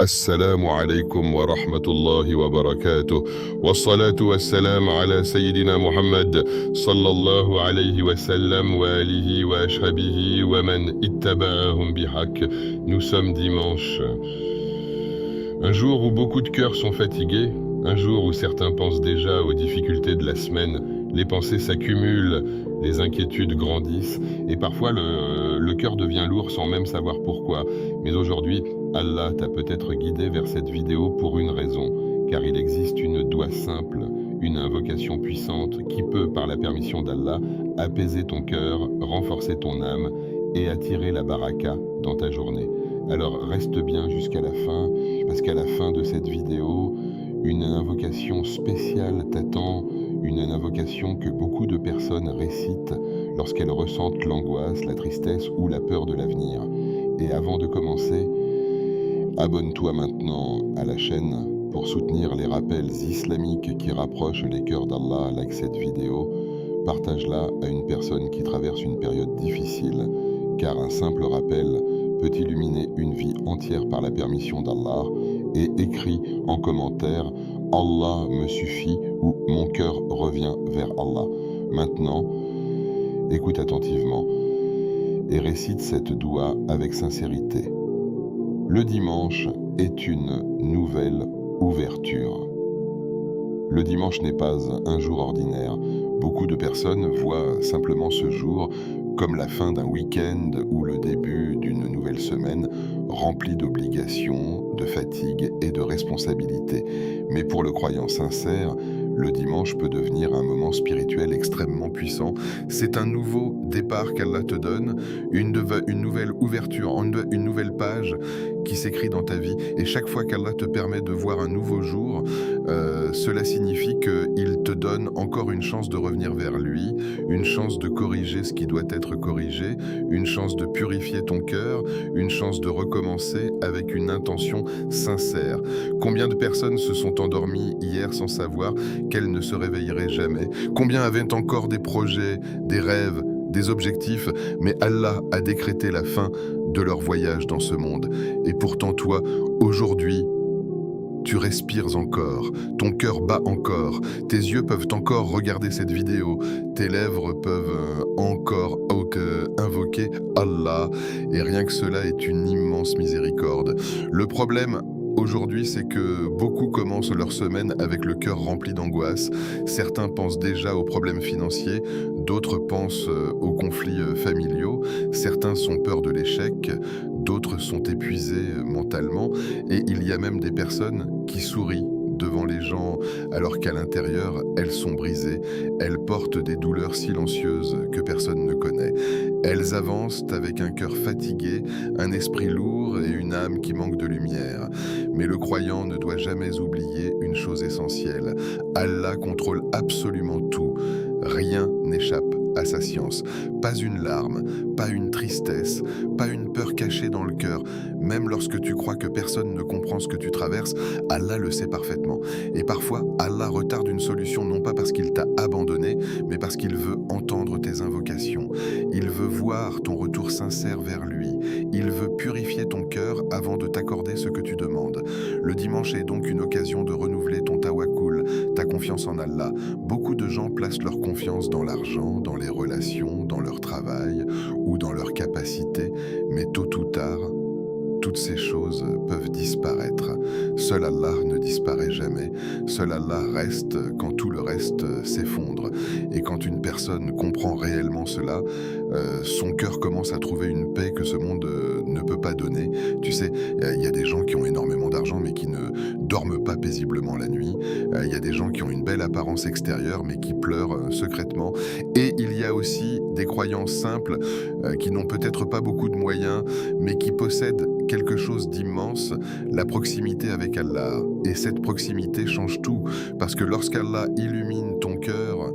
السلام عليكم ورحمة الله وبركاته والصلاة والسلام على سيدنا محمد صلى الله عليه وسلم وآله وأصحابه ومن اتبعهم بحق. Nous sommes dimanche. Un jour où beaucoup de cœurs sont fatigués, un jour où certains pensent déjà aux difficultés de la semaine, les pensées s'accumulent, les inquiétudes grandissent et parfois le cœur devient lourd sans même savoir pourquoi. Mais aujourd'hui, Allah t'a peut-être guidé vers cette vidéo pour une raison, car il existe une doua simple, une invocation puissante qui peut, par la permission d'Allah, apaiser ton cœur, renforcer ton âme et attirer la baraka dans ta journée. Alors reste bien jusqu'à la fin, parce qu'à la fin de cette vidéo, une invocation spéciale t'attend, une invocation que beaucoup de personnes récitent lorsqu'elles ressentent l'angoisse, la tristesse ou la peur de l'avenir. Et avant de commencer, abonne-toi maintenant à la chaîne pour soutenir les rappels islamiques qui rapprochent les cœurs d'Allah. Like cette vidéo, partage-la à une personne qui traverse une période difficile, car un simple rappel peut illuminer une vie entière par la permission d'Allah. Et écris en commentaire « Allah me suffit » ou « Mon cœur revient vers Allah ». Maintenant, écoute attentivement et récite cette doua avec sincérité. Le dimanche est une nouvelle ouverture. Le dimanche n'est pas un jour ordinaire. Beaucoup de personnes voient simplement ce jour comme la fin d'un week-end ou le début d'une nouvelle semaine remplie d'obligations, de fatigue et de responsabilités. Mais pour le croyant sincère, le dimanche peut devenir un moment spirituel extrêmement puissant. C'est un nouveau départ qu'Allah te donne, une nouvelle ouverture, une nouvelle page qui s'écrit dans ta vie. Et chaque fois qu'Allah te permet de voir un nouveau jour, cela signifie qu'il te donne encore une chance de revenir vers lui, une chance de corriger ce qui doit être corrigé, une chance de purifier ton cœur, une chance de recommencer avec une intention sincère. Combien de personnes se sont endormies hier sans savoir qu'elles ne se réveilleraient jamais? Combien avaient encore des projets, des rêves, des objectifs, mais Allah a décrété la fin de leur voyage dans ce monde. Et pourtant toi, aujourd'hui, tu respires encore, ton cœur bat encore, tes yeux peuvent encore regarder cette vidéo, tes lèvres peuvent encore invoquer Allah, et rien que cela est une immense miséricorde. Le problème aujourd'hui, c'est que beaucoup commencent leur semaine avec le cœur rempli d'angoisse. Certains pensent déjà aux problèmes financiers, d'autres pensent aux conflits familiaux, certains sont peur de l'échec, d'autres sont épuisés mentalement, et il y a même des personnes qui sourient devant les gens alors qu'à l'intérieur, elles sont brisées, elles portent des douleurs silencieuses que personne ne connaît. Elles avancent avec un cœur fatigué, un esprit lourd et une âme qui manque de lumière. Mais le croyant ne doit jamais oublier une chose essentielle. Allah contrôle absolument tout. Rien n'échappe à sa science. Pas une larme, pas une tristesse, pas une peur cachée dans le cœur. Même lorsque tu crois que personne ne comprend ce que tu traverses, Allah le sait parfaitement. Et parfois, Allah retarde une solution non pas parce qu'il t'a abandonné, mais parce qu'il veut entendre tes invocations. Il veut voir ton retour sincère vers lui. Il veut purifier ton cœur avant de t'accorder ce que tu demandes. Le dimanche est donc une occasion de renouveler ton tawakkul, ta confiance en Allah. Beaucoup de gens placent leur confiance dans l'argent, dans les relations, dans leur travail ou dans leurs capacités, mais tôt ou tard, toutes ces choses peuvent disparaître. Seul Allah ne disparaît jamais. Seul Allah reste quand tout le reste s'effondre. Et quand une personne comprend réellement cela, son cœur commence à trouver une paix que ce monde ne peut pas donner. Tu sais, il y a des gens qui ont énormément d'argent mais qui ne dorment pas paisiblement la nuit. Il y a des gens qui ont une belle apparence extérieure mais qui pleurent secrètement. Et il y a aussi des croyants simples qui n'ont peut-être pas beaucoup de moyens mais qui possèdent quelque chose d'immense, la proximité avec Allah. Et cette proximité change tout, parce que lorsqu'Allah illumine ton cœur,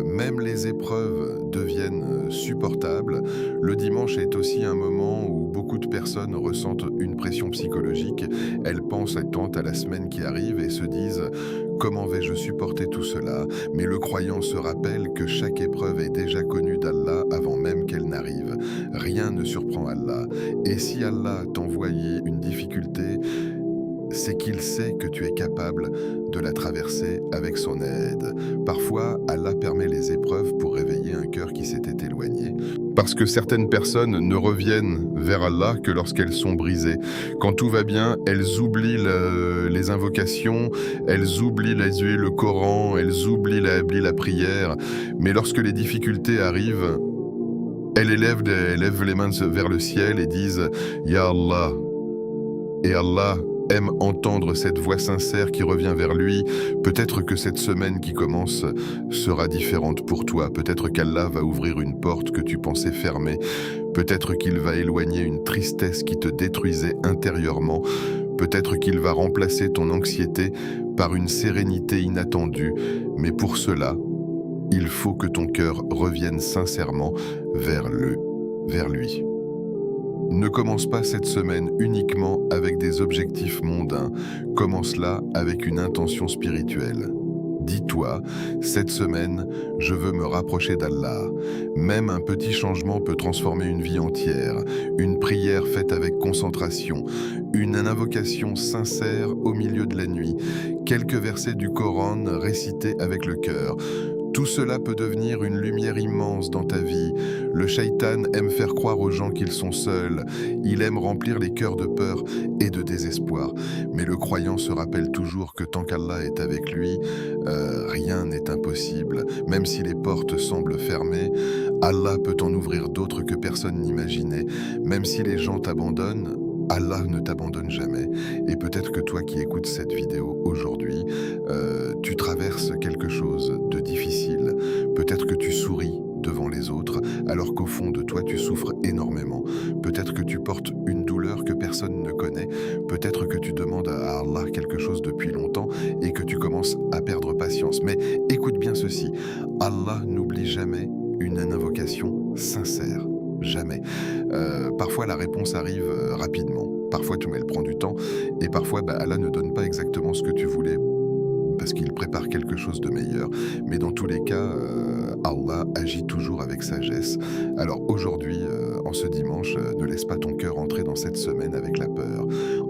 même les épreuves deviennent supportables. Le dimanche est aussi un moment où beaucoup de personnes ressentent une pression psychologique. Elles pensent à la semaine qui arrive et se disent « Comment vais-je supporter tout cela ?» Mais le croyant se rappelle que chaque épreuve est déjà connue d'Allah avant même qu'elle n'arrive. Rien ne surprend Allah. Et si Allah t'envoyait une difficulté, c'est qu'il sait que tu es capable de la traverser avec son aide. Parfois, Allah permet les épreuves pour réveiller un cœur qui s'était éloigné. Parce que certaines personnes ne reviennent vers Allah que lorsqu'elles sont brisées. Quand tout va bien, elles oublient les invocations, elles oublient le Coran, elles oublient la prière. Mais lorsque les difficultés arrivent, elles élèvent les mains vers le ciel et disent « Ya Allah ». Et Allah aime entendre cette voix sincère qui revient vers lui. Peut-être que cette semaine qui commence sera différente pour toi. Peut-être qu'Allah va ouvrir une porte que tu pensais fermée. Peut-être qu'il va éloigner une tristesse qui te détruisait intérieurement. Peut-être qu'il va remplacer ton anxiété par une sérénité inattendue. Mais pour cela, il faut que ton cœur revienne sincèrement vers lui. Ne commence pas cette semaine uniquement avec des objectifs mondains, commence-la avec une intention spirituelle. Dis-toi, cette semaine, je veux me rapprocher d'Allah. Même un petit changement peut transformer une vie entière. Une prière faite avec concentration, une invocation sincère au milieu de la nuit, quelques versets du Coran récités avec le cœur. Tout cela peut devenir une lumière immense dans ta vie. Le shaitan aime faire croire aux gens qu'ils sont seuls. Il aime remplir les cœurs de peur et de désespoir. Mais le croyant se rappelle toujours que tant qu'Allah est avec lui, rien n'est impossible. Même si les portes semblent fermées, Allah peut en ouvrir d'autres que personne n'imaginait. Même si les gens t'abandonnent, Allah ne t'abandonne jamais. Et peut-être que toi qui écoutes cette vidéo aujourd'hui, tu traverses quelque chose de difficile. Peut-être que tu souris devant les autres, alors qu'au fond de toi tu souffres énormément. Peut-être que tu portes une douleur que personne ne connaît. Peut-être que tu demandes à Allah quelque chose depuis longtemps et que tu commences à perdre patience. Mais écoute bien ceci, Allah n'oublie jamais une invocation sincère. Jamais. Parfois la réponse arrive rapidement, parfois elle prend du temps, et parfois Allah ne donne pas exactement ce que tu voulais, parce qu'il prépare quelque chose de meilleur. Mais dans tous les cas, Allah agit toujours avec sagesse. Alors aujourd'hui, en ce dimanche, ne laisse pas ton cœur entrer dans cette semaine avec la peur.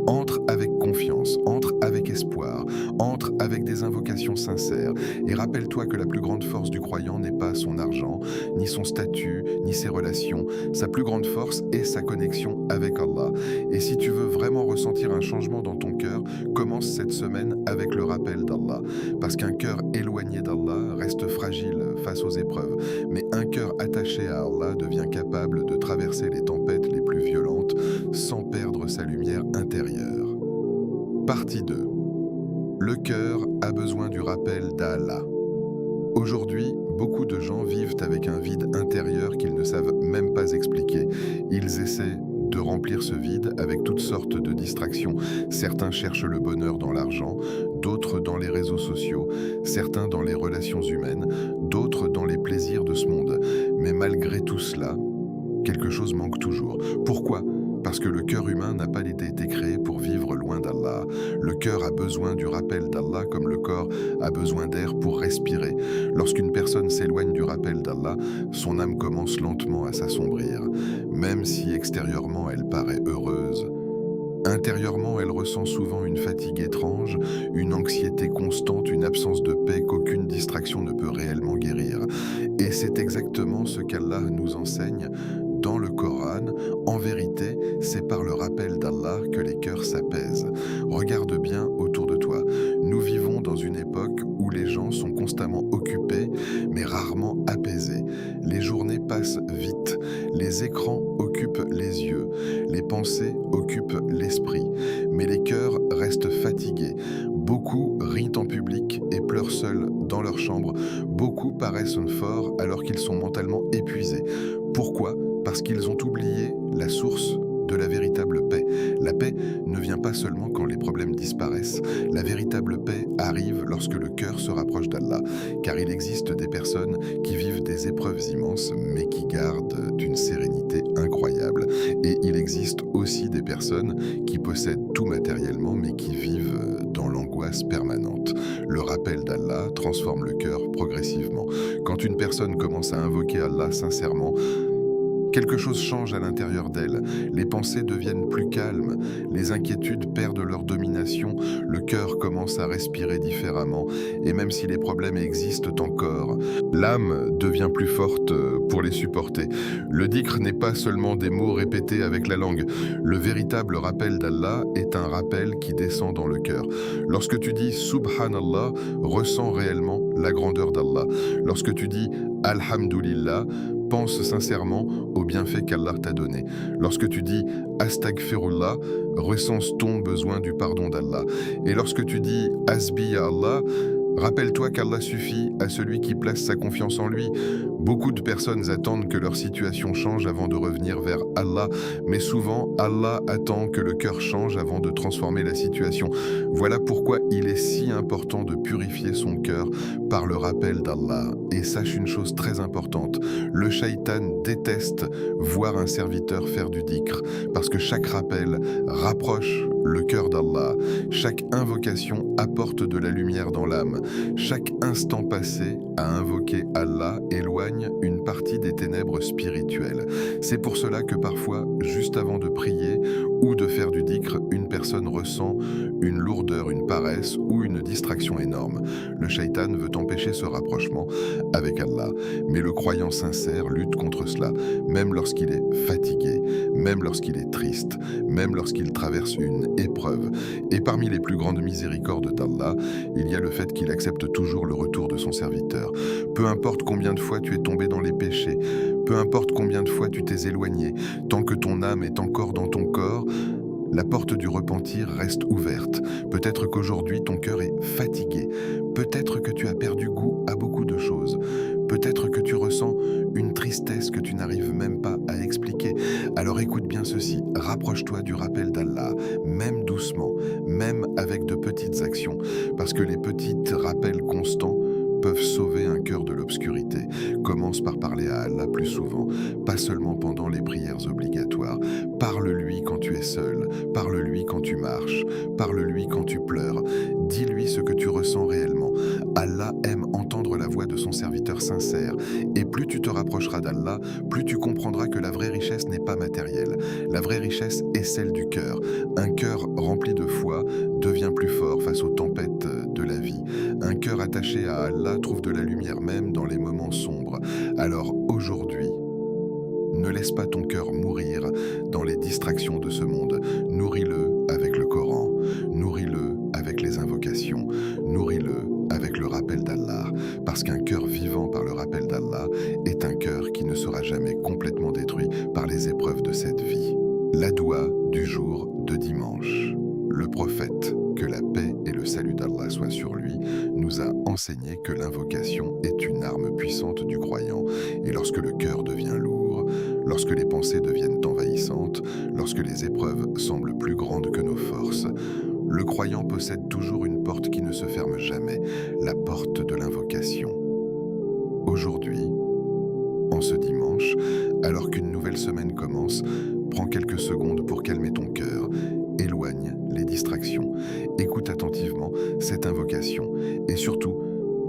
Entre avec confiance, entre avec espoir, entre avec des invocations sincères. Et rappelle-toi que la plus grande force du croyant n'est pas son argent, ni son statut, ni ses relations. Sa plus grande force est sa connexion avec Allah. Et si tu veux vraiment ressentir un changement dans ton cœur, commence cette semaine avec le rappel d'Allah. Parce qu'un cœur éloigné d'Allah reste fragile face aux épreuves. Mais un cœur attaché à Allah devient capable de traverser les tempêtes les plus violentes sans perdre sa lumière intérieure. Partie 2. Le cœur a besoin du rappel d'Allah. Aujourd'hui, beaucoup de gens vivent avec un vide intérieur qu'ils ne savent même pas expliquer. Ils essaient de remplir ce vide avec toutes sortes de distractions. Certains cherchent le bonheur dans l'argent, d'autres dans les réseaux sociaux, certains dans les relations humaines, d'autres dans les plaisirs de ce monde. Mais malgré tout cela, quelque chose manque toujours. Pourquoi ? Parce que le cœur humain n'a pas été créé pour vivre loin d'Allah. Le cœur a besoin du rappel d'Allah comme le corps a besoin d'air pour respirer. Lorsqu'une personne s'éloigne du rappel d'Allah, son âme commence lentement à s'assombrir. Même si extérieurement elle paraît heureuse, intérieurement elle ressent souvent une fatigue étrange, une anxiété constante, une absence de paix qu'aucune distraction ne peut réellement guérir. Et c'est exactement ce qu'Allah nous enseigne dans le Coran. En vérité, c'est par le rappel d'Allah que les cœurs s'apaisent. Regarde bien autour de toi. Nous vivons dans une époque où les gens sont constamment occupés, mais rarement apaisés. Les journées passent vite. Les écrans occupent les yeux. Les pensées occupent l'esprit. Mais les cœurs restent fatigués. Beaucoup rient en public et pleurent seuls dans leur chambre. Beaucoup paraissent forts alors qu'ils sont mentalement épuisés. Pourquoi ? Parce qu'ils ont oublié la source de la véritable paix. La paix ne vient pas seulement quand les problèmes disparaissent. La véritable paix arrive lorsque le cœur se rapproche d'Allah, car il existe des personnes qui vivent des épreuves immenses, mais qui gardent une sérénité incroyable. Et il existe aussi des personnes qui possèdent tout matériellement, mais qui vivent dans l'angoisse permanente. Le rappel d'Allah transforme le cœur progressivement. Quand une personne commence à invoquer Allah sincèrement, quelque chose change à l'intérieur d'elle. Les pensées deviennent plus calmes, les inquiétudes perdent leur domination illumination, le cœur commence à respirer différemment, et même si les problèmes existent encore, l'âme devient plus forte pour les supporter. Le dhikr n'est pas seulement des mots répétés avec la langue. Le véritable rappel d'Allah est un rappel qui descend dans le cœur. Lorsque tu dis Subhanallah, ressens réellement la grandeur d'Allah. Lorsque tu dis Alhamdulillah, pense sincèrement aux bienfaits qu'Allah t'a donnés. Lorsque tu dis Astaghfirullah, recense ton besoin du pardon d'Allah. Et lorsque tu dis Hasbi ya Allah, rappelle-toi qu'Allah suffit à celui qui place sa confiance en lui. Beaucoup de personnes attendent que leur situation change avant de revenir vers Allah, mais souvent Allah attend que le cœur change avant de transformer la situation. Voilà pourquoi il est si important de purifier son cœur par le rappel d'Allah. Et sache une chose très importante, le shaitan déteste voir un serviteur faire du dhikr, parce que chaque rappel rapproche le cœur d'Allah. Chaque invocation apporte de la lumière dans l'âme. Chaque instant passé à invoquer Allah éloigne une partie des ténèbres spirituelles. C'est pour cela que parfois, juste avant de prier ou de faire du dhikr, une personne ressent une lourdeur, une paresse ou une distraction énorme. Le shaitan veut empêcher ce rapprochement avec Allah, mais le croyant sincère lutte contre cela, même lorsqu'il est fatigué, même lorsqu'il est triste, même lorsqu'il traverse une épreuve. Et parmi les plus grandes miséricordes d'Allah, il y a le fait qu'il accepte toujours le retour de son serviteur. Peu importe combien de fois tu es tombé dans les péchés, peu importe combien de fois tu t'es éloigné, tant que ton âme est encore dans ton corps, la porte du repentir reste ouverte. Peut-être qu'aujourd'hui ton cœur est fatigué, peut-être que tu as perdu goût à beaucoup de choses, peut-être que tu ressens une tristesse que tu n'arrives même pas à expliquer. Alors écoute bien ceci, rapproche-toi du rappel d'Allah, même doucement, même avec de petites actions, parce que les petits rappels constants peuvent sauver un cœur de l'obscurité. Commence par parler à Allah plus souvent, pas seulement pendant les prières obligatoires. Parle-lui quand tu es seul, parle-lui quand tu marches, parle-lui quand tu pleures. Dis-lui ce que tu ressens réellement. Allah aime entendre la voix de son serviteur sincère. Et plus tu te rapprocheras d'Allah, plus tu comprendras que la vraie richesse n'est pas matérielle. La vraie richesse est celle du cœur. Un cœur rempli de foi devient plus fort face aux tempêtes de la vie. Un cœur attaché à Allah trouve de la lumière même dans les moments sombres. Alors aujourd'hui, ne laisse pas ton cœur mourir dans les distractions de ce monde. Nourris-le avec le Coran, nourris-le avec les invocations, nourris-le avec le rappel d'Allah, parce qu'un cœur vivant par le rappel d'Allah est un cœur qui ne sera jamais complètement détruit par les épreuves de cette vie. La doua du jour de dimanche. Le prophète, que la paix et le salut d'Allah soient sur lui, nous a enseigné que l'invocation est une arme puissante du croyant. Et lorsque le cœur devient lourd, lorsque les pensées deviennent envahissantes, lorsque les épreuves semblent plus grandes que nos forces, le croyant possède toujours une porte qui ne se ferme jamais, la porte de l'invocation. Aujourd'hui, en ce dimanche, alors qu'une nouvelle semaine commence, prends quelques secondes pour calmer ton cœur. Éloigne les distractions. Écoute attentivement cette invocation et surtout,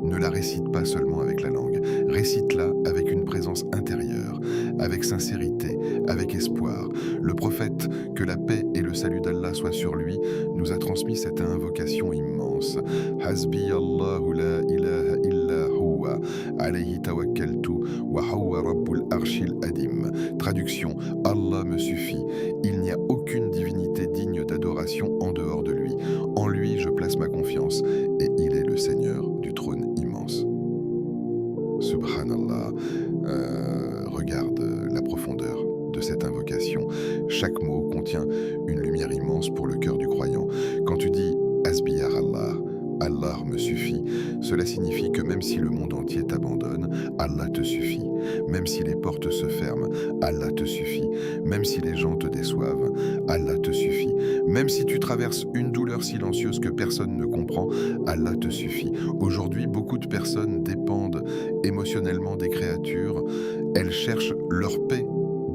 ne la récite pas seulement avec la langue. Récite-la avec une présence intérieure, avec sincérité, avec espoir. Le prophète, que la paix et le salut d'Allah soient sur lui, nous a transmis cette invocation immense. Hasbi Allahu la ilaha illa huwa, alayhi tawakkaltu, wa huwa rabbul arshil adim. Traduction, Allah me suffit. Il n'y a aucune divinité digne d'adoration en dehors de lui. En lui, je place ma confiance et il est le Seigneur du trône immense. Subhanallah, regarde la profondeur de cette invocation. Chaque mot contient une lumière immense pour le cœur du croyant. Quand tu dis « Hasbi ya Allah », Allah me suffit, cela signifie que même si le monde entier t'abandonne, Allah te suffit. Même si les portes se ferment, Allah te suffit. Même si les gens te déçoivent, Allah te suffit. Même si tu traverses une douleur silencieuse que personne ne comprend, Allah te suffit. Aujourd'hui, beaucoup de personnes dépendent émotionnellement des créatures. Elles cherchent leur paix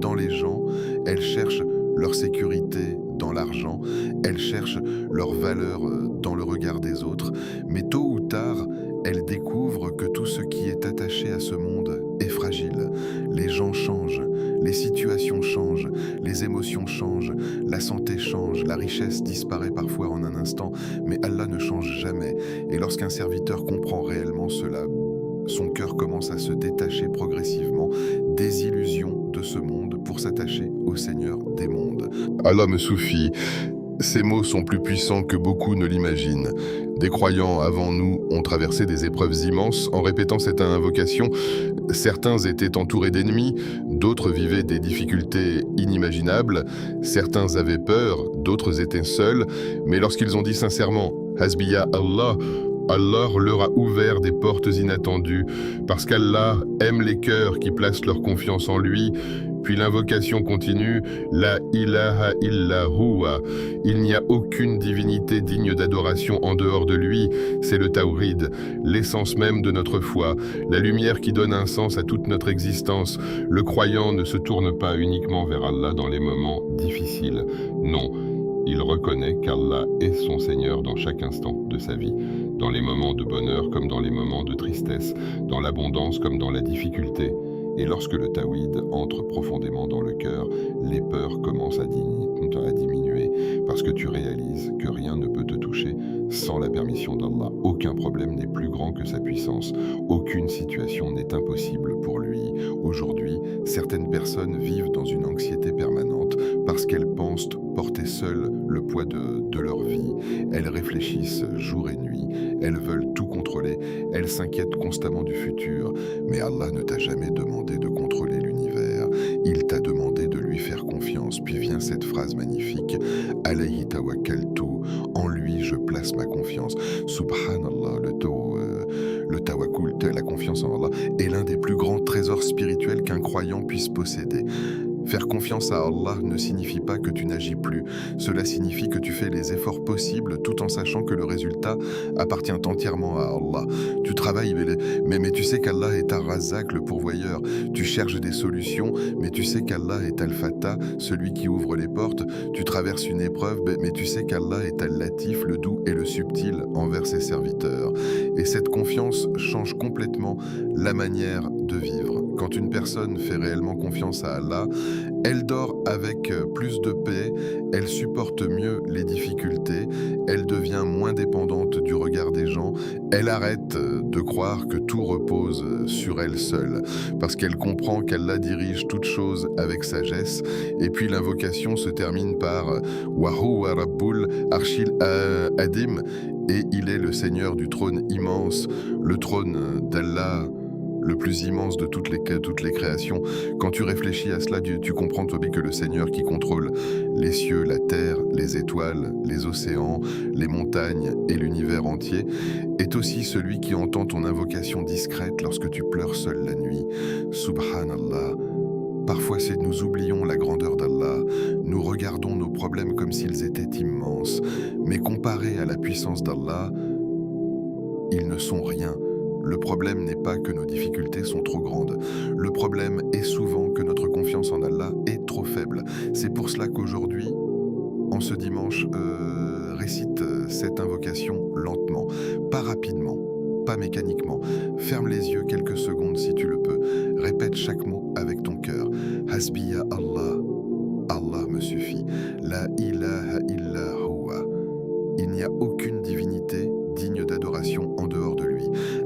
dans les gens, elles cherchent leur sécurité dans l'argent, elles cherchent leur valeur dans le regard des autres, mais tôt ou tard, elles découvrent que tout ce qui est attaché à ce monde est fragile. Les gens changent, Les situations changent, les émotions changent, la santé change, la richesse disparaît parfois en un instant, mais Allah ne change jamais. Et lorsqu'un serviteur comprend réellement cela, son cœur commence à se détacher progressivement des illusions de ce monde pour s'attacher au Seigneur des mondes. Allah me suffit. Ces mots sont plus puissants que beaucoup ne l'imaginent. Des croyants avant nous ont traversé des épreuves immenses en répétant cette invocation. Certains étaient entourés d'ennemis, d'autres vivaient des difficultés inimaginables, certains avaient peur, d'autres étaient seuls, mais lorsqu'ils ont dit sincèrement « Hasbiya Allah », Allah leur a ouvert des portes inattendues, parce qu'Allah aime les cœurs qui placent leur confiance en lui. Puis l'invocation continue, La ilaha illa huwa. Il n'y a aucune divinité digne d'adoration en dehors de lui, c'est le tawhid, l'essence même de notre foi, la lumière qui donne un sens à toute notre existence. Le croyant ne se tourne pas uniquement vers Allah dans les moments difficiles. Non, il reconnaît qu'Allah est son Seigneur dans chaque instant de sa vie, dans les moments de bonheur comme dans les moments de tristesse, dans l'abondance comme dans la difficulté. Et lorsque le tawhid entre profondément dans le cœur, les peurs commencent à diminuer, parce que tu réalises que rien ne peut te toucher sans la permission d'Allah. Aucun problème n'est plus grand que sa puissance, aucune situation n'est impossible pour lui. Aujourd'hui, certaines personnes vivent dans une anxiété permanente parce qu'elles pensent porter seules le poids de leur vie. Elles réfléchissent jour et nuit, elles veulent tout contrôler, elles s'inquiètent constamment du futur. Mais Allah ne t'a jamais demandé de contrôler l'univers, il t'a demandé de lui faire confiance. Puis vient cette phrase magnifique, « Alayhi tawakkaltu » en lui je place ma confiance. Subhanallah, le tawakkul, la confiance en Allah, est l'un des plus grands trésors spirituels qu'un croyant puisse posséder. Faire confiance à Allah ne signifie pas que tu n'agis plus. Cela signifie que tu fais les efforts possibles tout en sachant que le résultat appartient entièrement à Allah. Tu travailles, mais tu sais qu'Allah est Ar-Razzaq, le pourvoyeur. Tu cherches des solutions, mais tu sais qu'Allah est Al-Fattah, celui qui ouvre les portes. Tu traverses une épreuve, mais tu sais qu'Allah est Al-Latif, le doux et le subtil envers ses serviteurs. Et cette confiance change complètement la manière de vivre. Quand une personne fait réellement confiance à Allah, elle dort avec plus de paix, elle supporte mieux les difficultés, elle devient moins dépendante du regard des gens, elle arrête de croire que tout repose sur elle seule, parce qu'elle comprend qu'Allah dirige toute chose avec sagesse. Et puis l'invocation se termine par « Wahu wa Rabbul Arshil Adim » et il est le Seigneur du trône immense, le trône d'Allah, le plus immense de toutes les créations. Quand tu réfléchis à cela, tu comprends toi que le Seigneur qui contrôle les cieux, la terre, les étoiles, les océans, les montagnes et l'univers entier, est aussi celui qui entend ton invocation discrète lorsque tu pleures seul la nuit. Subhanallah. Parfois, nous oublions la grandeur d'Allah, nous regardons nos problèmes comme s'ils étaient immenses, mais comparés à la puissance d'Allah, ils ne sont rien. Le problème n'est pas que nos difficultés sont trop grandes. Le problème est souvent que notre confiance en Allah est trop faible. C'est pour cela qu'aujourd'hui, en ce dimanche, récite cette invocation lentement, pas rapidement, pas mécaniquement. Ferme les yeux quelques secondes si tu le peux. Répète chaque mot avec ton cœur. Hasbiya Allah. Allah me suffit. La ilaha illa huwa. Il n'y a aucune divinité digne d'adoration en dehors de lui.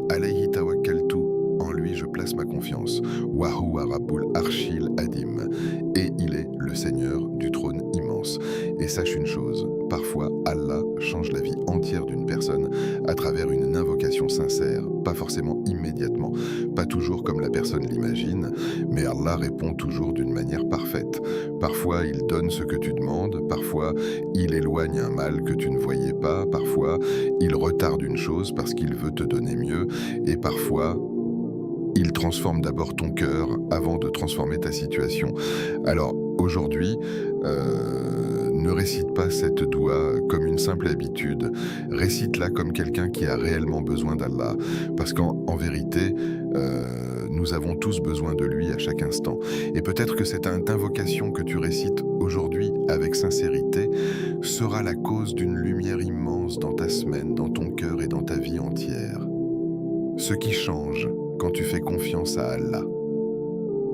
Alayhi tawakkaltu, en lui je place ma confiance. Wa huwa Rabbul Arshil Adim, et il est le Seigneur du trône immense. Et sache une chose, parfois Allah change la vie entière d'une personne à travers une invocation sincère, pas forcément immédiatement, pas toujours comme la personne l'imagine, mais Allah répond toujours d'une manière parfaite. Parfois il donne ce que tu demandes, parfois il éloigne un mal que tu ne voyais pas, parfois il retarde une chose parce qu'il veut te donner mieux, et parfois il transforme d'abord ton cœur avant de transformer ta situation. Alors aujourd'hui, ne récite pas cette doua comme une simple habitude, récite-la comme quelqu'un qui a réellement besoin d'Allah, parce qu'en vérité, nous avons tous besoin de lui à chaque instant. Et peut-être que cette invocation que tu récites aujourd'hui avec sincérité sera la cause d'une lumière immense dans ta semaine, dans ton cœur et dans ta vie entière. Ce qui change quand tu fais confiance à Allah,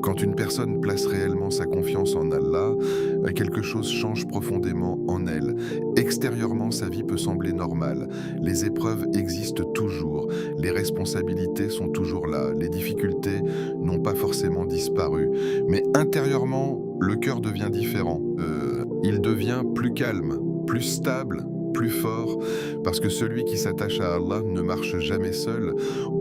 Quand une personne place réellement sa confiance en Allah, quelque chose change profondément en elle. Extérieurement, sa vie peut sembler normale. Les épreuves existent toujours. Les responsabilités sont toujours là. Les difficultés n'ont pas forcément disparu. Mais intérieurement, le cœur devient différent. Il devient plus calme, plus stable, plus fort, parce que celui qui s'attache à Allah ne marche jamais seul.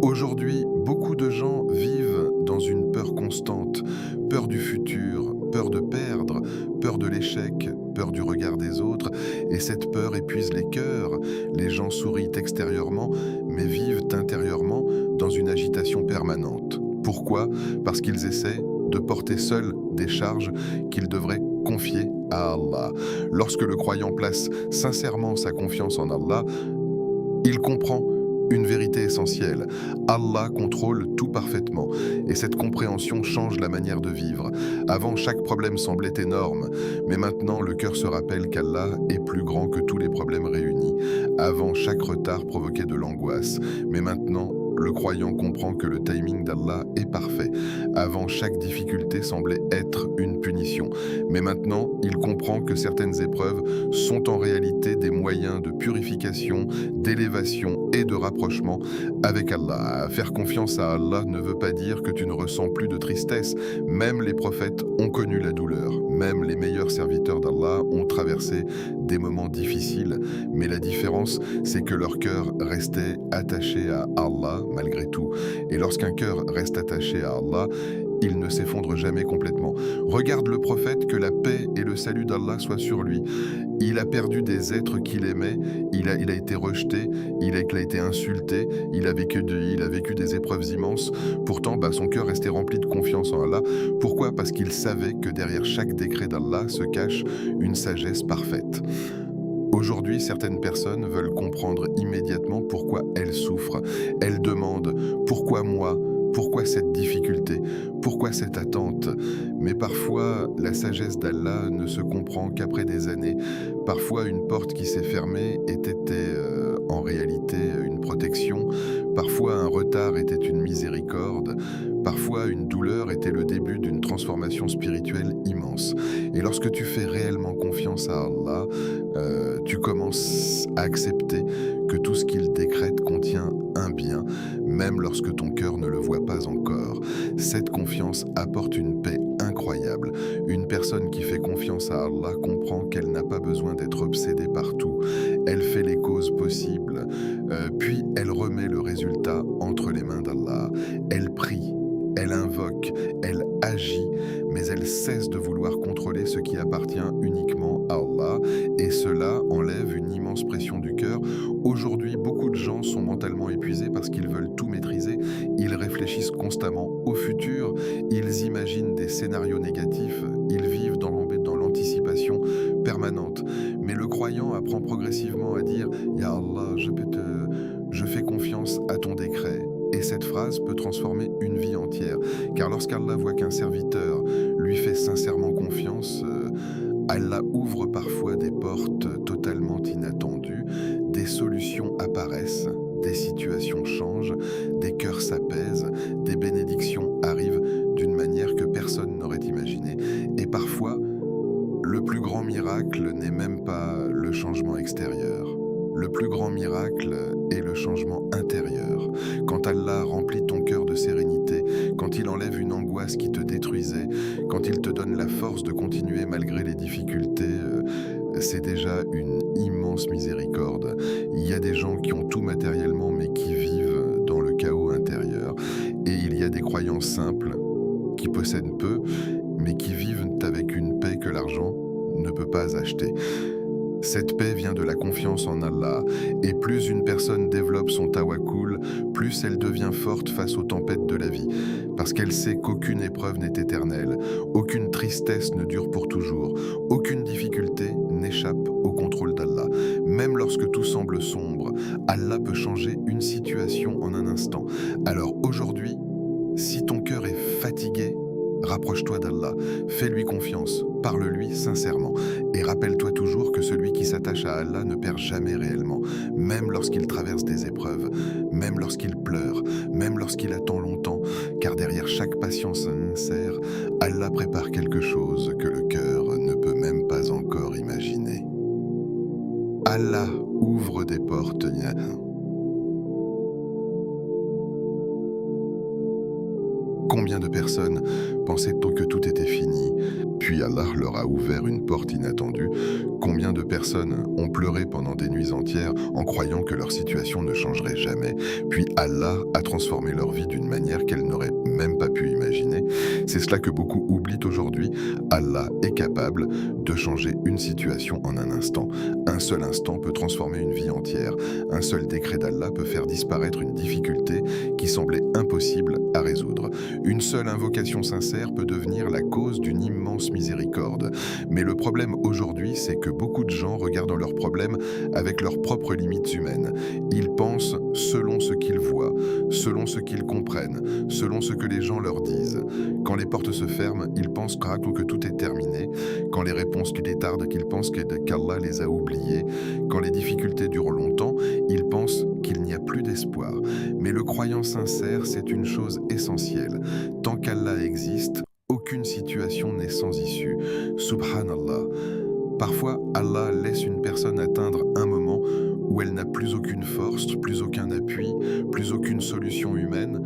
Aujourd'hui, beaucoup de gens vivent dans une peur constante, peur du futur, peur de perdre, peur de l'échec, peur du regard des autres, et cette peur épuise les cœurs. Les gens sourient extérieurement, mais vivent intérieurement dans une agitation permanente. Pourquoi? Parce qu'ils essaient de porter seuls des charges qu'ils devraient confier à Allah. Lorsque le croyant place sincèrement sa confiance en Allah, il comprend une vérité essentielle. Allah contrôle tout parfaitement et cette compréhension change la manière de vivre. Avant, chaque problème semblait énorme, mais maintenant le cœur se rappelle qu'Allah est plus grand que tous les problèmes réunis. Avant, chaque retard provoquait de l'angoisse, mais maintenant, le croyant comprend que le timing d'Allah est parfait. Avant, chaque difficulté semblait être une punition. Mais maintenant, il comprend que certaines épreuves sont en réalité des moyens de purification, d'élévation et de rapprochement avec Allah. Faire confiance à Allah ne veut pas dire que tu ne ressens plus de tristesse. Même les prophètes ont connu la douleur. Même les meilleurs serviteurs d'Allah ont traversé des moments difficiles. Mais la différence, c'est que leur cœur restait attaché à Allah malgré tout. Et lorsqu'un cœur reste attaché à Allah, il ne s'effondre jamais complètement. Regarde le prophète, que la paix et le salut d'Allah soient sur lui. Il a perdu des êtres qu'il aimait, il a été rejeté, il a été insulté, il a vécu des épreuves immenses. Pourtant, son cœur restait rempli de confiance en Allah. Pourquoi? Parce qu'il savait que derrière chaque décret d'Allah se cache une sagesse parfaite. Aujourd'hui, certaines personnes veulent comprendre immédiatement pourquoi elles souffrent. Elles demandent « Pourquoi moi ? Pourquoi cette difficulté? Pourquoi cette attente ?» Mais parfois, la sagesse d'Allah ne se comprend qu'après des années. Parfois, une porte qui s'est fermée était en réalité une protection. Parfois, un retard était une miséricorde. Parfois, une douleur était le début d'une transformation spirituelle immense. Et lorsque tu fais réellement confiance à Allah, tu commences à accepter que tout ce qu'il décrète contient un bien, même lorsque ton cœur ne le voit pas encore. Cette confiance apporte une paix incroyable. Une personne qui fait confiance à Allah comprend qu'elle n'a pas besoin d'être obsédée par tout. Elle fait les causes possibles, puis elle remet le résultat entre les mains d'Allah. Elle prie, elle invoque, elle agit, mais elle cesse de vouloir contrôler ce qui appartient uniquement à Allah, et cela enlève une immense pression du cœur. Aujourd'hui, beaucoup de gens sont mentalement épuisés parce qu'ils veulent tout maîtriser. Ils réfléchissent constamment au futur, ils imaginent des scénarios négatifs, ils vivent dans l'anticipation permanente. Mais le croyant apprend progressivement à dire « Ya Allah, je fais confiance à ton décret ». Et cette phrase peut transformer une vie entière. Car lorsqu'Allah voit qu'un serviteur lui fait sincèrement confiance, Allah ouvre parfois des portes totalement inattendues, des solutions apparaissent, des situations changent, des cœurs s'apaisent, des bénédictions arrivent d'une manière que personne n'aurait imaginée. Et parfois, le plus grand miracle n'est même pas le changement extérieur. Le plus grand miracle est le changement intérieur. Quand Allah remplit ton cœur de sérénité, quand il enlève une angoisse qui te détruisait, quand il te donne la force de continuer malgré les difficultés, c'est déjà une immense miséricorde. Il y a des gens qui ont tout matériellement mais qui vivent dans le chaos intérieur. Et il y a des croyants simples qui possèdent peu mais qui vivent avec une paix que l'argent ne peut pas acheter. Cette paix vient de la confiance en Allah, et plus une personne développe son tawakkul, plus elle devient forte face aux tempêtes de la vie, parce qu'elle sait qu'aucune épreuve n'est éternelle, aucune tristesse ne dure pour toujours, aucune difficulté n'échappe au contrôle d'Allah. Même lorsque tout semble sombre, Allah peut changer une situation en un instant. Alors aujourd'hui, si ton cœur est fatigué, rapproche-toi d'Allah, fais-lui confiance, parle-lui sincèrement et rappelle-toi toujours que celui qui s'attache à Allah ne perd jamais réellement. même lorsqu'il traverse des épreuves, même lorsqu'il pleure, même lorsqu'il attend longtemps, car derrière chaque patience sincère, Allah prépare quelque chose que le cœur ne peut même pas encore imaginer. Allah ouvre des portes. Combien de personnes pensaient que tout était fini, puis Allah leur a ouvert une porte inattendue? Combien de personnes ont pleuré pendant des nuits entières en croyant que leur situation ne changerait jamais, puis Allah a transformé leur vie d'une manière qu'elles n'auraient même pas pu imaginer? C'est cela que beaucoup oublient aujourd'hui. Allah est capable de changer une situation en un instant. Un seul instant peut transformer une vie entière. Un seul décret d'Allah peut faire disparaître une difficulté qui semblait impossible à résoudre. Une seule invocation sincère peut devenir la cause d'une immense miséricorde. Mais le problème aujourd'hui, c'est que beaucoup de gens regardent leurs problèmes avec leurs propres limites humaines. Ils pensent selon ce qu'ils voient, selon ce qu'ils comprennent, selon ce que les gens leur disent. Quand les portes se ferment, ils pensent que tout est terminé. Quand les réponses les tardent, qu'ils pensent qu'Allah les a oubliés. Quand les difficultés durent longtemps, ils pensent qu'il n'y a plus d'espoir. Mais le croyant sincère, c'est une chose essentielle. Tant qu'Allah existe, aucune situation n'est sans issue. Subhanallah. Parfois, Allah laisse une personne atteindre un moment où elle n'a plus aucune force, plus aucun appui, plus aucune solution humaine,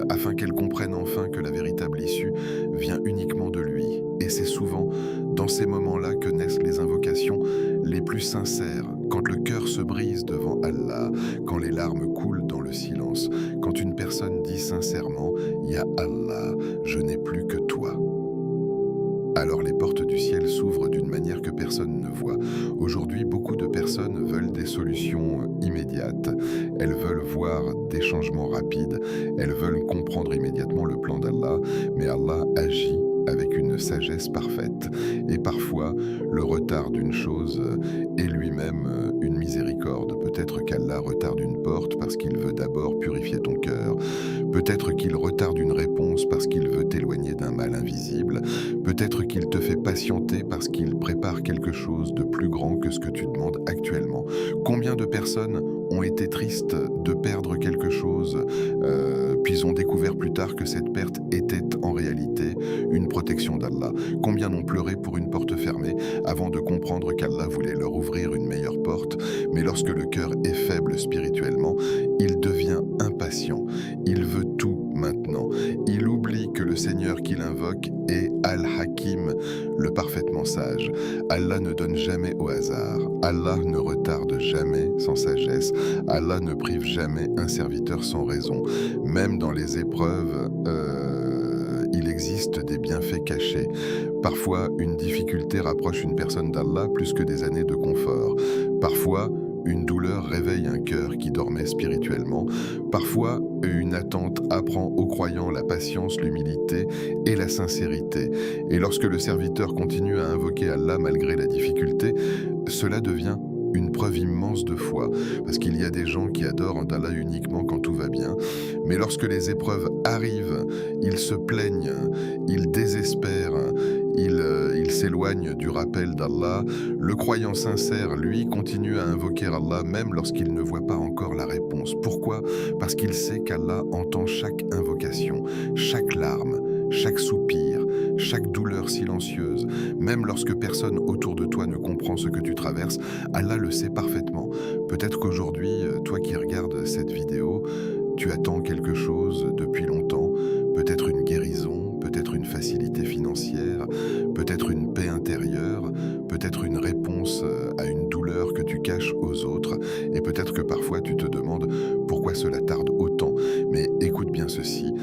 afin qu'elle comprenne enfin que la véritable issue vient uniquement de lui. Et c'est souvent dans ces moments-là que naissent les invocations les plus sincères, quand le cœur se brise devant Allah, quand les larmes coulent dans le silence, quand une personne dit sincèrement « Ya Allah, je n'ai plus que toi ». Alors les portes du ciel s'ouvrent d'une manière que personne ne voit. Aujourd'hui, beaucoup de personnes veulent des solutions immédiates. Elles veulent voir des changements rapides. Elles veulent comprendre immédiatement le plan d'Allah. Mais Allah agit avec une sagesse parfaite. Et parfois, le retard d'une chose est lui-même une miséricorde. Peut-être qu'Allah retarde une porte parce qu'il veut d'abord purifier ton cœur. Peut-être qu'il retarde une réponse parce qu'il veut t'éloigner d'un mal invisible. Peut-être qu'il te fait patienter parce qu'il prépare quelque chose de plus grand que ce que tu demandes actuellement. Combien de personnes ont été tristes de perdre quelque chose, puis ont découvert plus tard que cette perte était en réalité une protection d'Allah? Combien ont pleuré pour une porte fermée avant de comprendre qu'Allah voulait leur ouvrir une meilleure porte? Mais lorsque le cœur est faible spirituellement, il devient impatient. Il veut tout maintenant. Il oublie que le Seigneur qu'il invoque est Al-Hakim, le parfaitement sage. Allah ne donne jamais au hasard. Allah ne retarde jamais sans sagesse. Allah ne prive jamais un serviteur sans raison. Même dans les épreuves, il existe des bienfaits cachés. Parfois, une difficulté rapproche une personne d'Allah plus que des années de confort. Parfois, une douleur réveille un cœur qui dormait spirituellement. Parfois, une attente apprend aux croyants la patience, l'humilité et la sincérité. Et lorsque le serviteur continue à invoquer Allah malgré la difficulté, cela devient une preuve immense de foi, parce qu'il y a des gens qui adorent Allah uniquement quand tout va bien, mais lorsque les épreuves arrivent, ils se plaignent, ils désespèrent, ils s'éloignent du rappel d'Allah. Le croyant sincère, lui, continue à invoquer Allah même lorsqu'il ne voit pas encore la réponse. Pourquoi? Parce qu'il sait qu'Allah entend chaque invocation, chaque larme, chaque soupir, chaque douleur silencieuse. Même lorsque personne autour de toi ne comprend ce que tu traverses, Allah le sait parfaitement. Peut-être qu'aujourd'hui, toi qui regardes cette vidéo, tu attends quelque chose depuis longtemps, peut-être une guérison, peut-être une facilité financière, peut-être une paix intérieure, peut-être une réponse à une douleur que tu caches aux autres, et peut-être que parfois tu te demandes pourquoi cela tarde autant. Mais écoute bien ceci,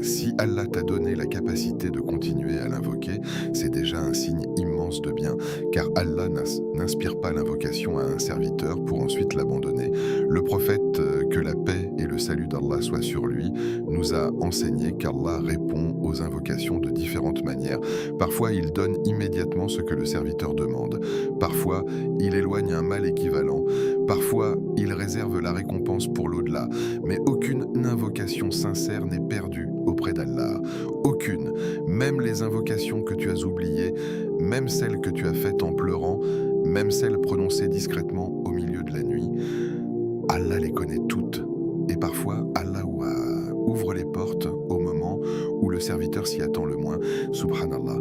si Allah t'a donné la capacité de continuer à l'invoquer, c'est déjà un signe immense de bien, car Allah n'inspire pas l'invocation à un serviteur pour ensuite l'abandonner. Le prophète, que la paix et le salut d'Allah soient sur lui, nous a enseigné qu'Allah répond aux invocations de différentes manières. Parfois, il donne immédiatement ce que le serviteur demande. Parfois, il éloigne un mal équivalent. Parfois, il réserve la récompense pour l'au-delà. Mais aucune invocation sincère n'est perdue auprès d'Allah. Aucune. Même les invocations que tu as oubliées, même celles que tu as faites en pleurant, même celles prononcées discrètement au milieu de la nuit, Allah les connaît toutes. Et parfois, Allah ouvre les portes au moment où le serviteur s'y attend le moins. Subhanallah.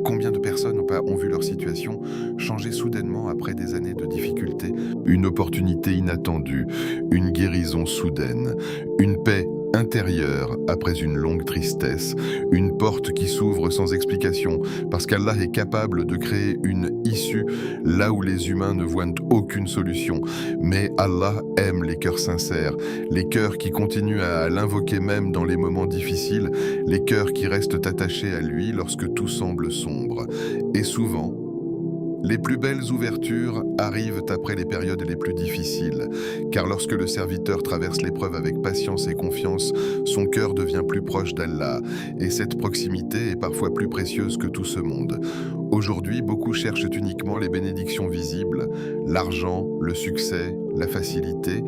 Combien de personnes ont vu leur situation changer soudainement après des années de difficultés? Une opportunité inattendue, une guérison soudaine, une paix intérieure après une longue tristesse, une porte qui s'ouvre sans explication, parce qu'Allah est capable de créer une issue là où les humains ne voient aucune solution. Mais Allah aime les cœurs sincères, les cœurs qui continuent à l'invoquer même dans les moments difficiles, les cœurs qui restent attachés à lui lorsque tout semble sombre. Et souvent, les plus belles ouvertures arrivent après les périodes les plus difficiles, car lorsque le serviteur traverse l'épreuve avec patience et confiance, son cœur devient plus proche d'Allah, et cette proximité est parfois plus précieuse que tout ce monde. Aujourd'hui, beaucoup cherchent uniquement les bénédictions visibles, l'argent, le succès, la facilité,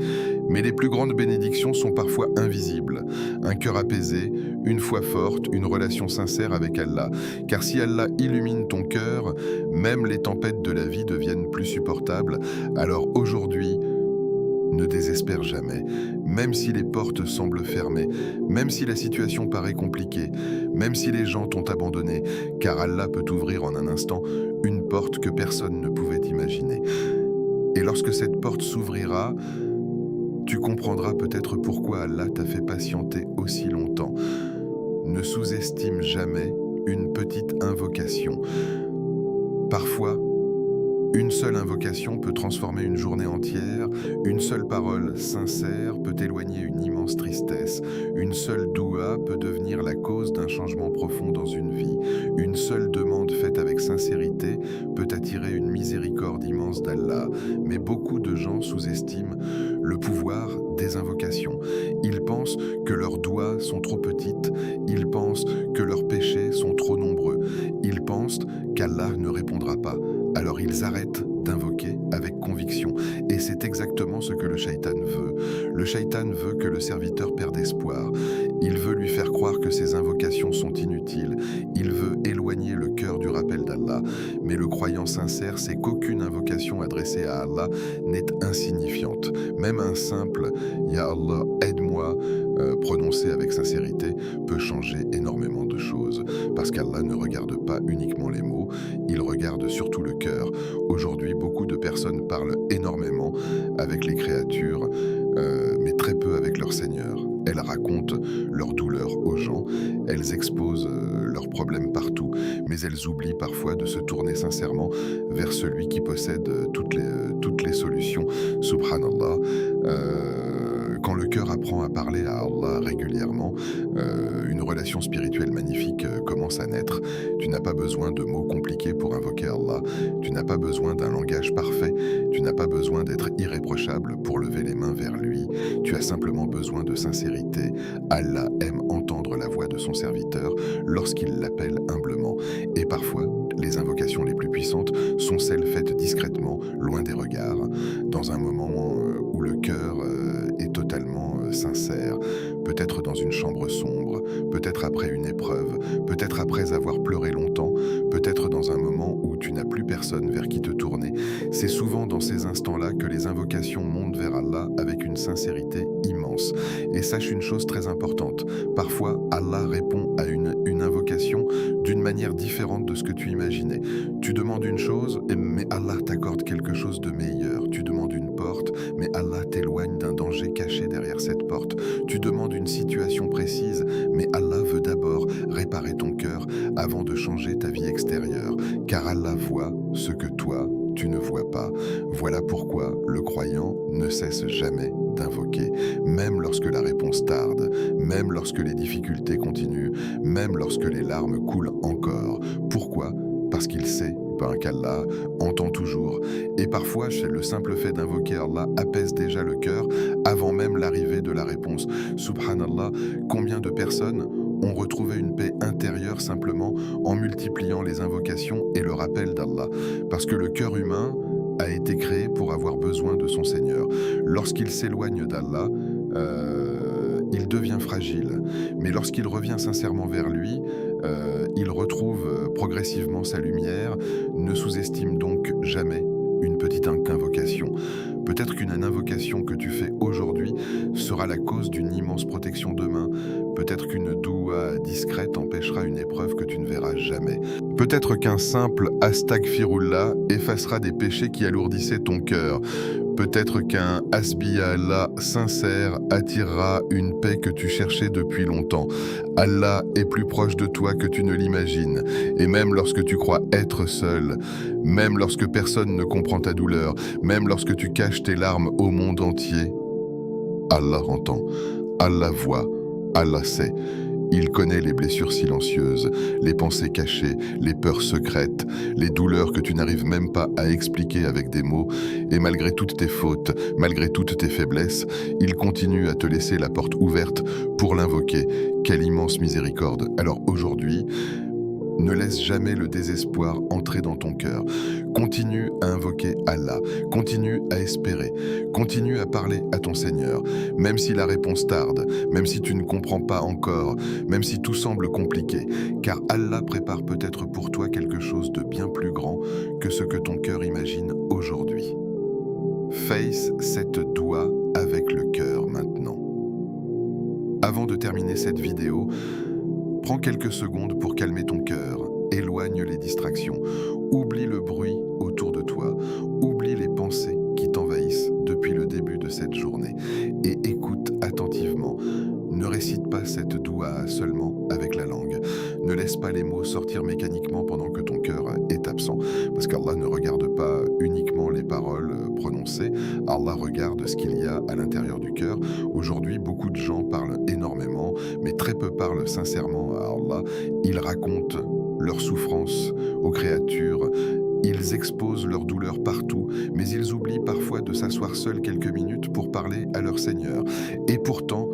mais les plus grandes bénédictions sont parfois invisibles. Un cœur apaisé, une foi forte, une relation sincère avec Allah. Car si Allah illumine ton cœur, même les tempêtes de la vie deviennent plus supportables. Alors aujourd'hui, ne désespère jamais, même si les portes semblent fermées, même si la situation paraît compliquée, même si les gens t'ont abandonné, car Allah peut ouvrir en un instant une porte que personne ne pouvait imaginer. Et lorsque cette porte s'ouvrira, tu comprendras peut-être pourquoi Allah t'a fait patienter aussi longtemps. Ne sous-estime jamais une petite invocation. Parfois, une seule invocation peut transformer une journée entière, une seule parole sincère peut éloigner une immense tristesse, une seule doua peut devenir la cause d'un changement profond dans une vie, une seule demande faite avec sincérité peut attirer une miséricorde immense d'Allah. Mais beaucoup de gens sous-estiment le pouvoir des invocations. Ils pensent que leurs doigts sont trop petites, ils pensent que leurs péchés sont trop nombreux, ils pensent qu'Allah ne répondra pas. Alors ils arrêtent d'invoquer avec conviction. Et c'est exactement ce que le shaitan veut. Le shaitan veut que le serviteur perde espoir. Il veut lui faire croire que ses invocations sont inutiles. Il veut éloigner le cœur du rappel d'Allah. Mais le croyant sincère sait qu'aucune invocation adressée à Allah n'est insignifiante. Même un simple « Ya Allah, aide-moi » prononcé avec sincérité peut changer énormément de choses. Parce qu'Allah ne regarde pas uniquement les mots, il regarde surtout le cœur. Aujourd'hui, beaucoup de personnes parlent énormément avec les créatures, mais très peu avec leur Seigneur. Elles racontent leurs douleurs aux gens, elles exposent leurs problèmes partout, mais elles oublient parfois de se tourner sincèrement vers celui qui possède toutes les solutions. Subhanallah. Quand le cœur apprend à parler à Allah régulièrement, une relation spirituelle magnifique commence à naître. Tu n'as pas besoin de mots compliqués pour invoquer Allah. Tu n'as pas besoin d'un langage parfait. Tu n'as pas besoin d'être irréprochable pour lever les mains vers lui. Tu as simplement besoin de sincérité. Allah aime entendre la voix de son serviteur lorsqu'il l'appelle humblement. Et parfois, les invocations les plus puissantes sont celles faites discrètement, loin des regards, dans un moment où le cœur est totalement sincère, peut-être dans une chambre sombre, peut-être après une épreuve, peut-être après avoir pleuré longtemps, peut-être dans un moment où tu n'as plus personne vers qui te tourner. C'est souvent dans ces instants-là que les invocations montent vers Allah avec une sincérité immense. Et sache une chose très importante, parfois Allah répond à une invocation d'une manière différente de ce que tu imaginais. Tu demandes une chose, mais Allah t'accorde quelque chose de meilleur. Tu demandes une porte, mais Allah t'éloigne d'un danger caché derrière cette porte. Tu demandes une situation précise, mais Allah veut d'abord réparer ton cœur avant de changer ta vie extérieure, car Allah voit ce que toi, tu ne vois pas. Voilà pourquoi le croyant ne cesse jamais d'invoquer, même lorsque la réponse tarde, même lorsque les difficultés continuent, même lorsque les larmes coulent encore. Pourquoi ? Parce qu'il sait qu'Allah entend toujours. Et parfois, le simple fait d'invoquer Allah apaise déjà le cœur avant même l'arrivée de la réponse. Subhanallah, combien de personnes ont retrouvé une paix intérieure simplement en multipliant les invocations et le rappel d'Allah. Parce que le cœur humain a été créé pour avoir besoin de son Seigneur. Lorsqu'il s'éloigne d'Allah, il devient fragile. Mais lorsqu'il revient sincèrement vers lui, il retrouve progressivement sa lumière. Ne sous-estime donc jamais une petite invocation. Peut-être qu'une invocation que tu fais aujourd'hui sera la cause d'une immense protection demain. Peut-être qu'une doua discrète empêchera une épreuve que tu ne verras jamais. Peut-être qu'un simple astaghfirullah effacera des péchés qui alourdissaient ton cœur. Peut-être qu'un hasbi ya Allah sincère attirera une paix que tu cherchais depuis longtemps. Allah est plus proche de toi que tu ne l'imagines. Et même lorsque tu crois être seul, même lorsque personne ne comprend ta douleur, même lorsque tu caches tes larmes au monde entier, Allah entend, Allah voit, Allah sait. Il connaît les blessures silencieuses, les pensées cachées, les peurs secrètes, les douleurs que tu n'arrives même pas à expliquer avec des mots. Et malgré toutes tes fautes, malgré toutes tes faiblesses, il continue à te laisser la porte ouverte pour l'invoquer. Quelle immense miséricorde! Alors aujourd'hui, ne laisse jamais le désespoir entrer dans ton cœur. Continue à invoquer Allah, continue à espérer, continue à parler à ton Seigneur, même si la réponse tarde, même si tu ne comprends pas encore, même si tout semble compliqué, car Allah prépare peut-être pour toi quelque chose de bien plus grand que ce que ton cœur imagine aujourd'hui. Face cette doua avec le cœur maintenant. Avant de terminer cette vidéo, prends quelques secondes pour calmer ton cœur, éloigne les distractions, oublie le bruit autour de toi, oublie les pensées qui t'envahissent depuis le début de cette journée et écoute attentivement. Ne récite pas cette doua seulement avec la langue. Ne laisse pas les mots sortir mécaniquement pendant que ton cœur est absent. Parce qu'Allah ne regarde pas uniquement les paroles prononcées, Allah regarde ce qu'il y a à l'intérieur du cœur. Aujourd'hui, beaucoup de gens parlent énormément, mais très peu parlent sincèrement à Allah. Ils racontent leurs souffrances aux créatures. Ils exposent leurs douleurs partout, mais ils oublient parfois de s'asseoir seuls quelques minutes pour parler à leur Seigneur. Et pourtant,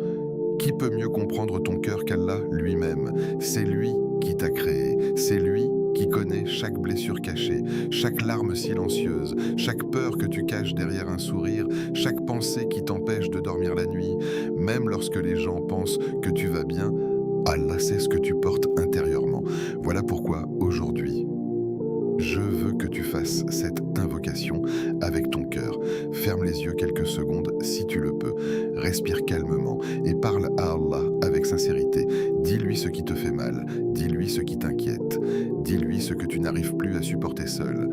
qui peut mieux comprendre ton cœur qu'Allah lui-même? C'est lui qui t'a créé, c'est lui qui connaît chaque blessure cachée, chaque larme silencieuse, chaque peur que tu caches derrière un sourire, chaque pensée qui t'empêche de dormir la nuit. Même lorsque les gens pensent que tu vas bien, Allah sait ce que tu portes intérieurement. Voilà pourquoi aujourd'hui, je veux que tu fasses cette invocation avec ton cœur. Ferme les yeux quelques secondes si tu le peux. Respire calmement et parle à Allah avec sincérité. Dis-lui ce qui te fait mal. Dis-lui ce qui t'inquiète. Dis-lui ce que tu n'arrives plus à supporter seul.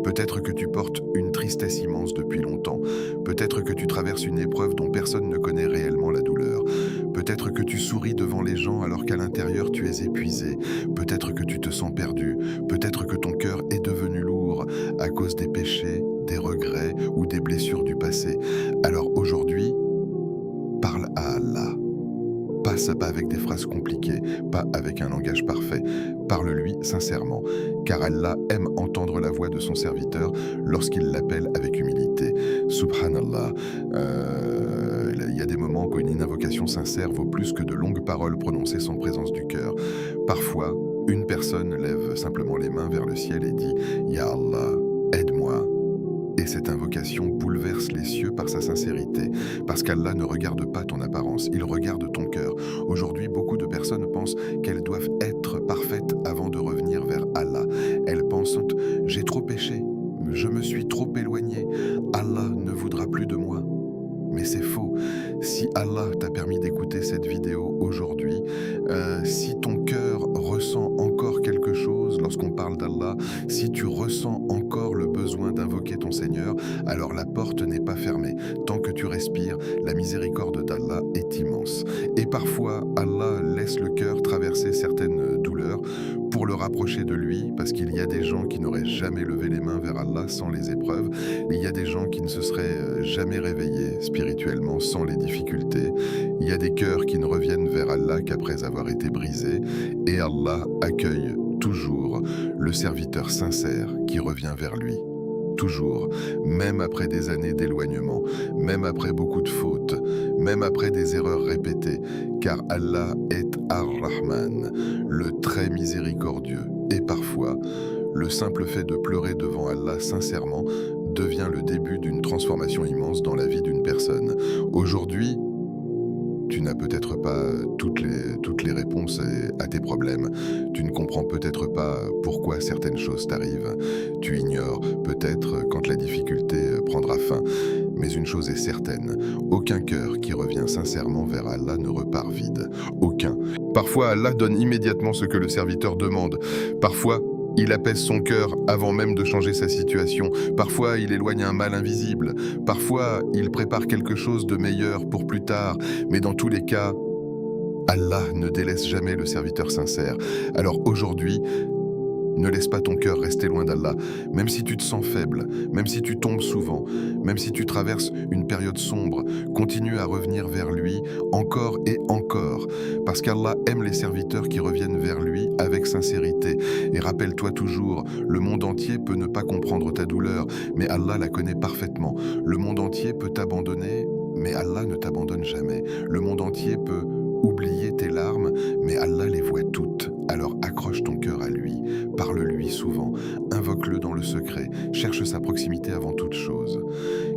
Peut-être que tu portes une tristesse immense depuis longtemps. Peut-être que tu traverses une épreuve dont personne ne connaît réellement la douleur. Peut-être que tu souris devant les gens alors qu'à l'intérieur tu es épuisé. Peut-être que tu te sens perdu. Peut-être que ton cœur est devenu lourd à cause des péchés, des regrets ou des blessures du passé. Alors aujourd'hui, parle à Allah. Pas avec des phrases compliquées, pas avec un langage parfait. Parle-lui sincèrement, car Allah aime entendre la voix de son serviteur lorsqu'il l'appelle avec humilité. Subhanallah, il y a des moments où une invocation sincère vaut plus que de longues paroles prononcées sans présence du cœur. Parfois, une personne lève simplement les mains vers le ciel et dit « Ya Allah, aide-moi ». Et cette invocation bouleverse les cieux par sa sincérité, parce qu'Allah ne regarde pas ton apparence, il regarde ton cœur. Aujourd'hui, beaucoup de personnes pensent qu'elles doivent être parfaites avant de revenir vers Allah. Elles pensent « j'ai trop péché, je me suis trop éloigné, Allah ne voudra plus de moi ». Mais c'est faux. Si Allah t'a permis d'écouter cette vidéo aujourd'hui, si ton cœur ressent encore quelque chose lorsqu'on parle d'Allah, si tu ressens encore le besoin d'invoquer ton Seigneur, alors la porte n'est pas fermée. Tant que tu respires, la miséricorde d'Allah est immense. Et parfois, Allah laisse le cœur traverser certaines douleurs pour le rapprocher de lui, parce qu'il y a des gens qui n'auraient jamais levé les mains vers Allah sans les épreuves. Il y a des gens qui ne se seraient jamais réveillés spirituellement sans les difficultés. Il y a des cœurs qui ne reviennent vers Allah qu'après avoir été brisés. Et Allah accueille toujours le serviteur sincère qui revient vers lui. Toujours, même après des années d'éloignement, même après beaucoup de fautes, même après des erreurs répétées, car Allah est Ar-Rahman, le très miséricordieux. Et parfois, le simple fait de pleurer devant Allah sincèrement devient le début d'une transformation immense dans la vie d'une personne. Aujourd'hui, Tu n'as peut-être pas toutes les réponses à tes problèmes. Tu ne comprends peut-être pas pourquoi certaines choses t'arrivent. Tu ignores peut-être quand la difficulté prendra fin. Mais une chose est certaine, aucun cœur qui revient sincèrement vers Allah ne repart vide. Aucun. Parfois, Allah donne immédiatement ce que le serviteur demande. Parfois, il apaise son cœur avant même de changer sa situation. Parfois, il éloigne un mal invisible. Parfois, il prépare quelque chose de meilleur pour plus tard. Mais dans tous les cas, Allah ne délaisse jamais le serviteur sincère. Alors aujourd'hui, ne laisse pas ton cœur rester loin d'Allah, même si tu te sens faible, même si tu tombes souvent, même si tu traverses une période sombre, continue à revenir vers lui encore et encore, parce qu'Allah aime les serviteurs qui reviennent vers lui avec sincérité. Et rappelle-toi toujours, le monde entier peut ne pas comprendre ta douleur, mais Allah la connaît parfaitement. Le monde entier peut t'abandonner, mais Allah ne t'abandonne jamais. Le monde entier peut oublier tes larmes, mais Allah les voit toutes. Alors accroche ton cœur à lui, parle-lui souvent, invoque-le dans le secret, cherche sa proximité avant toute chose.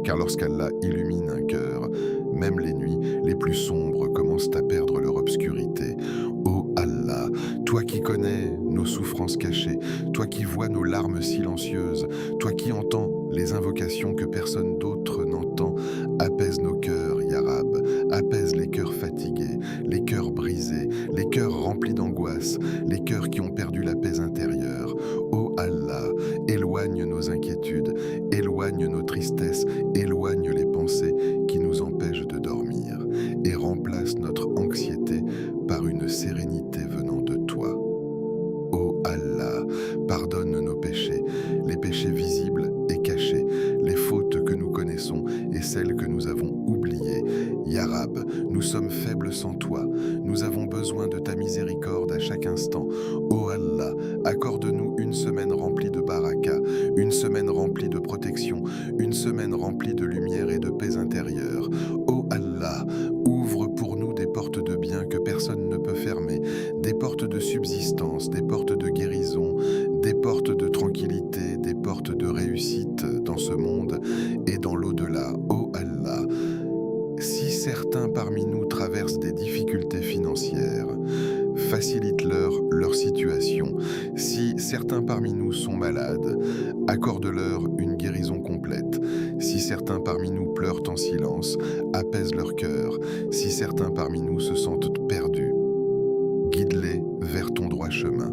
Car lorsqu'Allah illumine un cœur, même les nuits les plus sombres commencent à perdre leur obscurité. Ô Allah, toi qui connais nos souffrances cachées, toi qui vois nos larmes silencieuses, toi qui entends les invocations que personne d'autre n'entend, apaise nos cœurs, Ya Rab, apaise les cœurs fatigués, les cœurs brisés, les cœurs remplis d'angoisse, les cœurs qui ont perdu la paix intérieure. Ô Allah, éloigne nos inquiétudes, éloigne nos tristesses, éloigne les pensées qui nous empêchent de dormir et remplace notre anxiété par une sérénité venant de toi. Ô Allah, pardonne nos péchés, les péchés visibles et cachés, les fautes que nous connaissons et celles que nous avons oubliées. Ya Rab, nous sommes faibles sans toi, nous avons besoin de ta miséricorde à chaque instant. Ô Allah, accorde-nous une semaine remplie de baraka, une semaine remplie de protection, une semaine remplie de lumière et de paix intérieure. Ô Allah, ouvre pour nous des portes de bien que personne ne peut fermer, des portes de subsistance, des portes de guérison, des portes de tranquillité, des portes de réussite dans ce monde et dans l'au-delà. Ô Allah, si certains parmi nous traversent des difficultés financières, facilite-leur situation. Si certains parmi nous sont malades, accorde-leur une guérison complète. Si certains parmi nous pleurent en silence, apaise leur cœur. Si certains parmi nous se sentent perdus, guide-les vers ton droit chemin.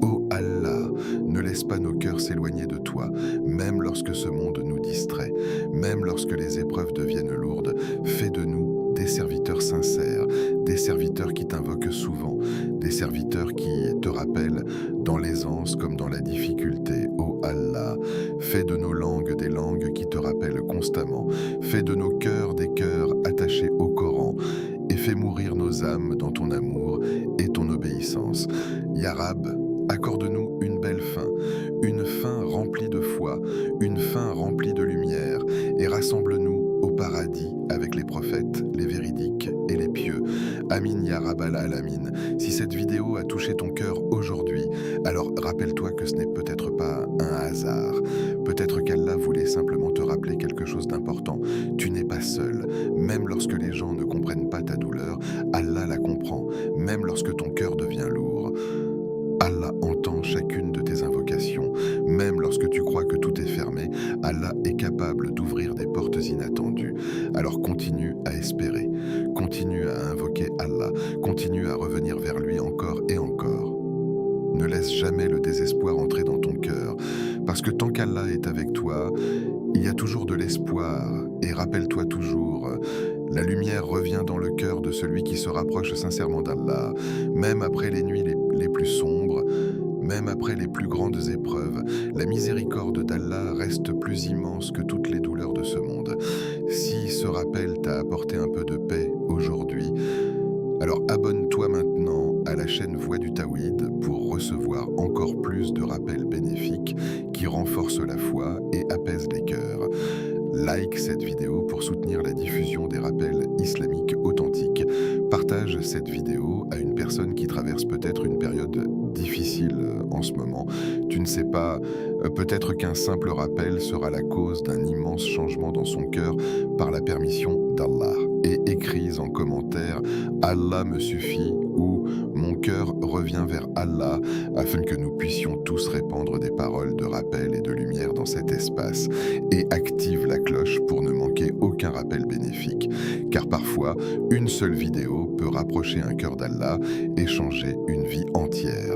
Ô Allah, ne laisse pas nos cœurs s'éloigner de toi, même lorsque ce monde nous distrait, même lorsque les épreuves deviennent lourdes. Fais de nous des serviteurs sincères, des serviteurs qui t'invoquent souvent, des serviteurs qui te rappellent dans l'aisance comme dans la difficulté. Ô Allah, fais de nos langues des langues qui te rappellent constamment, fais de nos cœurs des cœurs attachés au Coran, et fais mourir nos âmes dans ton amour et ton obéissance. Ya Rab, accorde-nous une belle une fin remplie de foi, une fin remplie de lumière, et rassemble-nous au paradis avec les prophètes, les véridiques et les pieux. Amin ya Rabbal Alamin. Si cette vidéo a touché ton cœur aujourd'hui, alors rappelle-toi que ce n'est peut-être pas un hasard. Peut-être qu'Allah voulait simplement te rappeler quelque chose d'important. Tu n'es pas seul. Même lorsque les gens ne comprennent pas ta douleur, Allah la comprend. Même lorsque ton cœur devient lourd, Allah entend chacune de tes invocations. Même lorsque tu crois que tout est fermé, Allah est capable d'ouvrir des portes inattendues. Alors continue à espérer, continue à invoquer Allah, continue à revenir vers lui encore et encore. Ne laisse jamais le désespoir entrer dans ton cœur, parce que tant qu'Allah est avec toi, il y a toujours de l'espoir. Et rappelle-toi toujours, la lumière revient dans le cœur de celui qui se rapproche sincèrement d'Allah, même après les nuits les plus sombres, même après les plus grandes épreuves. La miséricorde d'Allah reste plus immense que toutes les douleurs de ce monde. Si ce rappel t'a apporté un peu de paix aujourd'hui, alors abonne-toi maintenant à la chaîne Voix du Tawhid pour recevoir encore plus de rappels bénéfiques qui renforcent la foi et apaisent les cœurs. Like cette vidéo pour soutenir la diffusion des rappels islamiques authentiques. Partage cette vidéo à une personne qui traverse peut-être une période difficile en en ce moment. Tu ne sais pas, peut-être qu'un simple rappel sera la cause d'un immense changement dans son cœur par la permission d'Allah. Et écris en commentaire « Allah me suffit » ou « Mon cœur revient vers Allah » afin que nous puissions tous répandre des paroles de rappel et de lumière dans cet espace. Et active la cloche pour ne manquer aucun rappel bénéfique. Car parfois, une seule vidéo peut rapprocher un cœur d'Allah et changer une vie entière.